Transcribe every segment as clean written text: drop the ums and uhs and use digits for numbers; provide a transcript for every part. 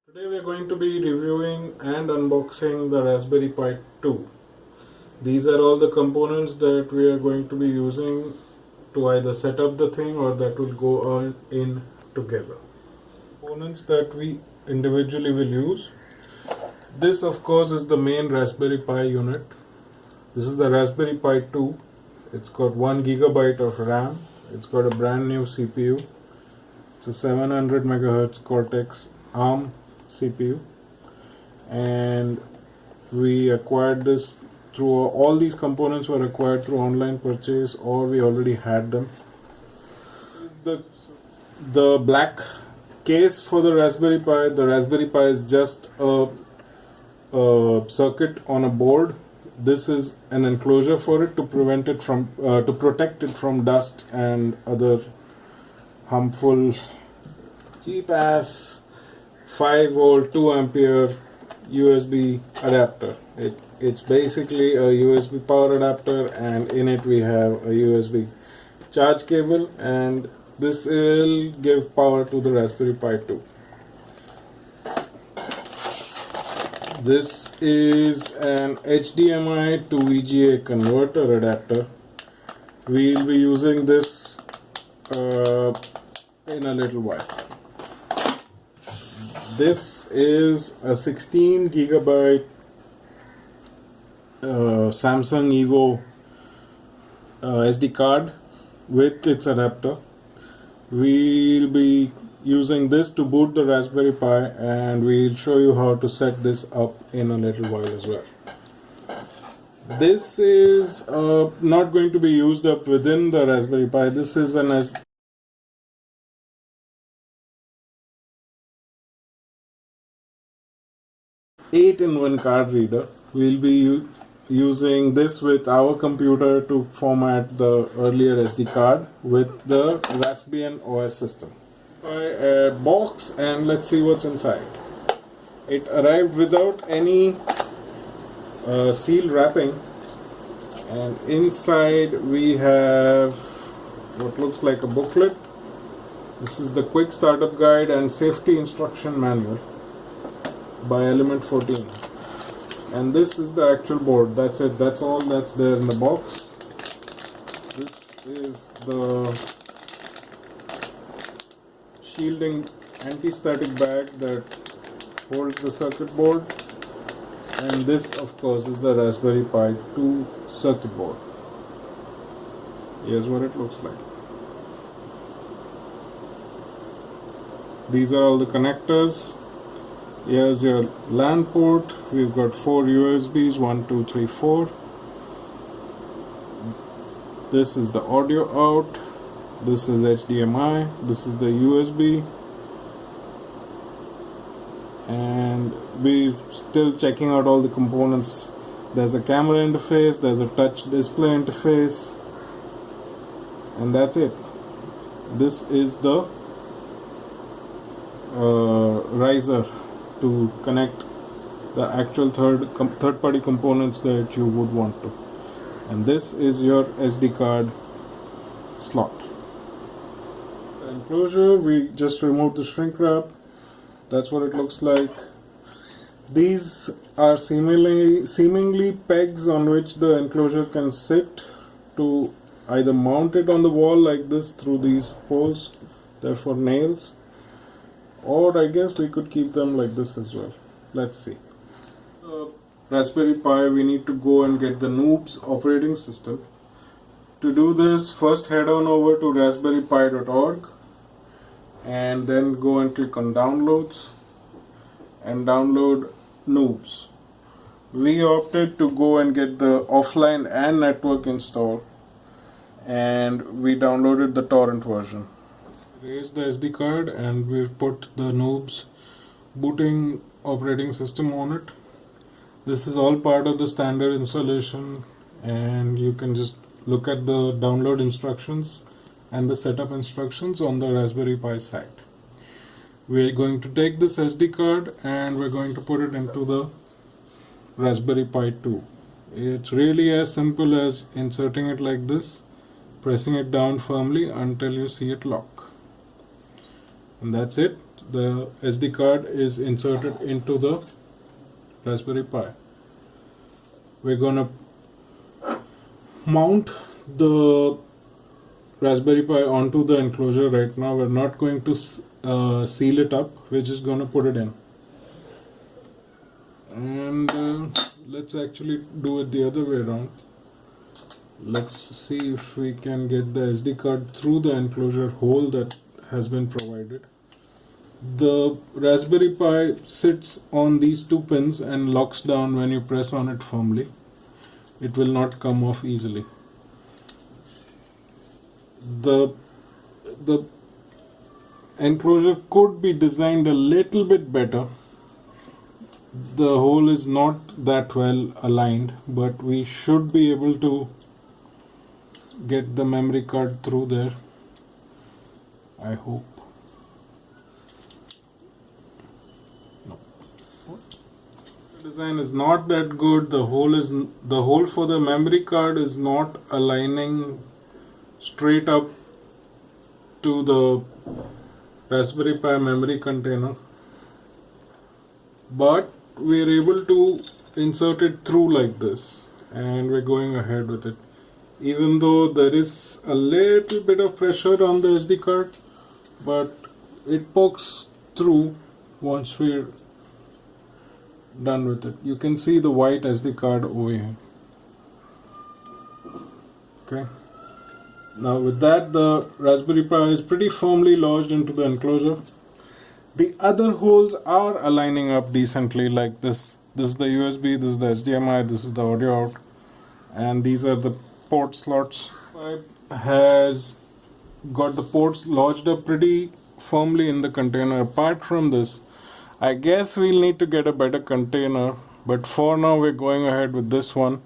Today we are going to be reviewing and unboxing the Raspberry Pi 2. These are all the components that we are going to be using to either set up the thing or that will go all in together. Components that we individually will use. This of course is the main Raspberry Pi unit. This is the Raspberry Pi 2. It's got 1 GB of RAM. It's got a brand new CPU. It's a 700 MHz Cortex ARM CPU, and we acquired this through all these components were acquired through online purchase or we already had them. The black case for the Raspberry Pi. The Raspberry Pi is just a circuit on a board. This is an enclosure for it to prevent it from to protect it from dust and other harmful cheap ass 5 volt 2 ampere USB adapter. It's basically a USB power adapter, and in it we have a USB charge cable, and this will give power to the Raspberry Pi 2. This is an HDMI to VGA converter adapter. We'll be using this in a little while. This is a 16 GB Samsung Evo SD card with its adapter. We'll be using this to boot the Raspberry Pi, and we'll show you how to set this up in a little while as well. This is not going to be used up within the Raspberry Pi. This is an 8-in-1 card reader. We'll be using this with our computer to format the earlier SD card with the Raspbian OS system. Buy a box and let's see what's inside. It arrived without any seal wrapping, and inside we have what looks like a booklet. This is the quick startup guide and safety instruction manual by Element 14, and this is the actual board. That's it. That's all that's there in the box. This is the shielding anti-static bag that holds the circuit board, and this of course is the Raspberry Pi 2 circuit board. Here's what it looks like. These are all the connectors. Here's your LAN port. We've got 4 USBs, 1, 2, 3, 4. This is the audio out. This is HDMI. This is the USB. And we're still checking out all the components. There's a camera interface, there's a touch display interface, and that's it. This is the riser to connect the actual third-party components that you would want to. And this is your SD card slot. The enclosure, we just removed the shrink wrap. That's what it looks like. These are seemingly pegs on which the enclosure can sit to either mount it on the wall like this through these holes, therefore nails, or I guess we could keep them like this as well. Let's see. Raspberry Pi, we need to go and get the NOOBs operating system. To do this, first head on over to raspberrypi.org and then go and click on downloads and download NOOBs. We opted to go and get the offline and network install, and we downloaded the torrent version. Raised the SD card and we've put the NOOBs booting operating system on it. This is all part of the standard installation, and you can just look at the download instructions and the setup instructions on the Raspberry Pi site. We're going to take this SD card and we're going to put it into the Raspberry Pi 2. It's really as simple as inserting it like this, pressing it down firmly until you see it lock. And that's it. the SD card is inserted into the Raspberry Pi. We're gonna mount the Raspberry Pi onto the enclosure right now. We're not going to seal it up, we're just gonna put it in. And let's actually do it the other way around. Let's see if we can get the SD card through the enclosure hole that has been provided. The Raspberry Pi sits on these two pins and locks down when you press on it firmly. It will not come off easily. The enclosure could be designed a little bit better. The hole is not that well aligned, but we should be able to get the memory card through there, I hope. No. The design is not that good. The hole for the memory card is not aligning straight up to the Raspberry Pi memory container, but we are able to insert it through like this, and we're going ahead with it. Even though there is a little bit of pressure on the SD card, but it pokes through once we're done with it. You can see the white SD card over here. Okay. Now with that, the Raspberry Pi is pretty firmly lodged into the enclosure. The other holes are aligning up decently, like this. This is the USB, this is the HDMI, this is the audio out, and these are the port slots. It has got the ports lodged up pretty firmly in the container. Apart from this, I guess we'll need to get a better container, but for now we're going ahead with this one,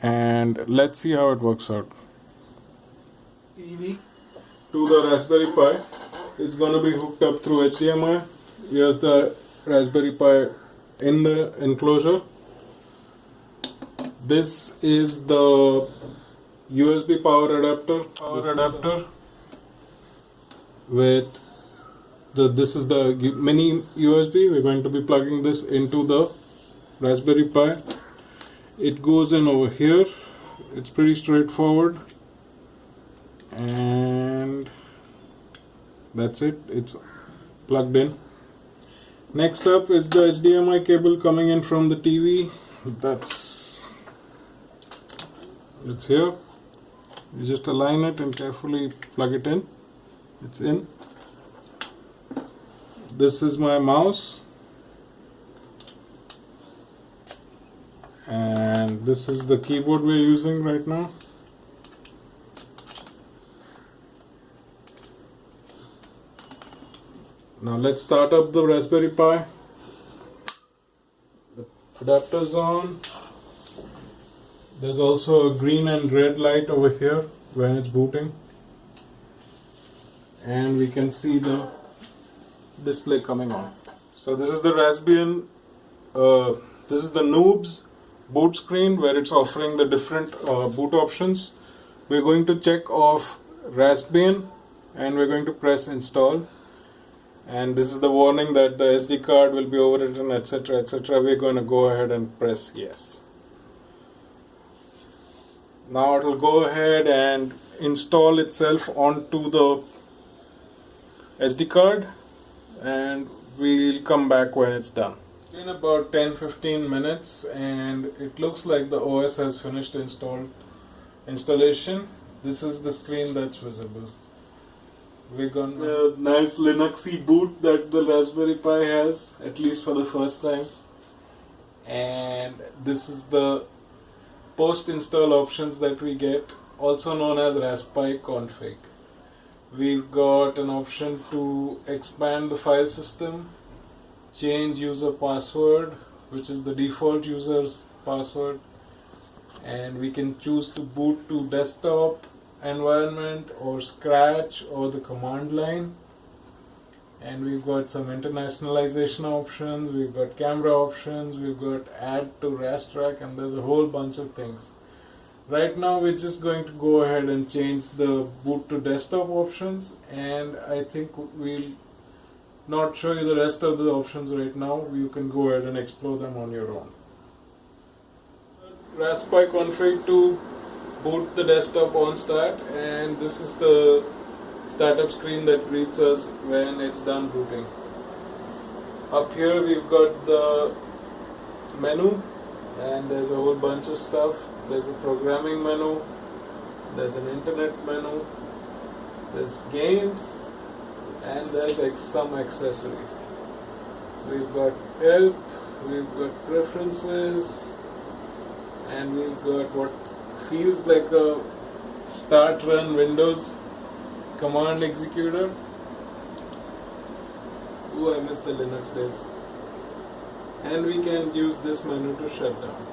and let's see how it works out. TV to the Raspberry Pi. It's going to be hooked up through HDMI. Here's the Raspberry Pi in the enclosure. This is the USB power adapter with this is the mini USB. We're going to be plugging this into the Raspberry Pi. It goes in over here. It's pretty straightforward, and that's it. It's plugged in. Next up is the HDMI cable coming in from the TV. It's here. You just align it and carefully plug it in. It's in. This is my mouse, and this is the keyboard we're using right now. Now let's start up the Raspberry Pi. The adapter's on. There's also a green and red light over here when it's booting, and we can see the display coming on. So this is the Raspbian, this is the NOOBs boot screen where it's offering the different boot options. We're going to check off Raspbian and we're going to press install. And this is the warning that the SD card will be overwritten, etc., etc. We're going to go ahead and press yes. Now it will go ahead and install itself onto the SD card, and we'll come back when it's done. In about 10-15 minutes, and it looks like the OS has finished installation. This is the screen that's visible. We're gonna a nice Linuxy boot that the Raspberry Pi has, at least for the first time. And this is the post-install options that we get, also known as Raspberry config. We've got an option to expand the file system, change user password, which is the default user's password, and we can choose to boot to desktop environment or Scratch or the command line. And we've got some internationalization options, we've got camera options, we've got add to rastrack, and there's a whole bunch of things. Right now we're just going to go ahead and change the boot to desktop options, and I think we'll not show you the rest of the options right now. You can go ahead and explore them on your own. Raspberry config to boot the desktop on start, and this is the startup screen that greets us when it's done booting. Up here we've got the menu, and there's a whole bunch of stuff. There's a programming menu, there's an internet menu, there's games, and there's some accessories. We've got help, we've got preferences, and we've got what feels like a start run Windows command executor. Ooh, I miss the Linux days. And we can use this menu to shut down.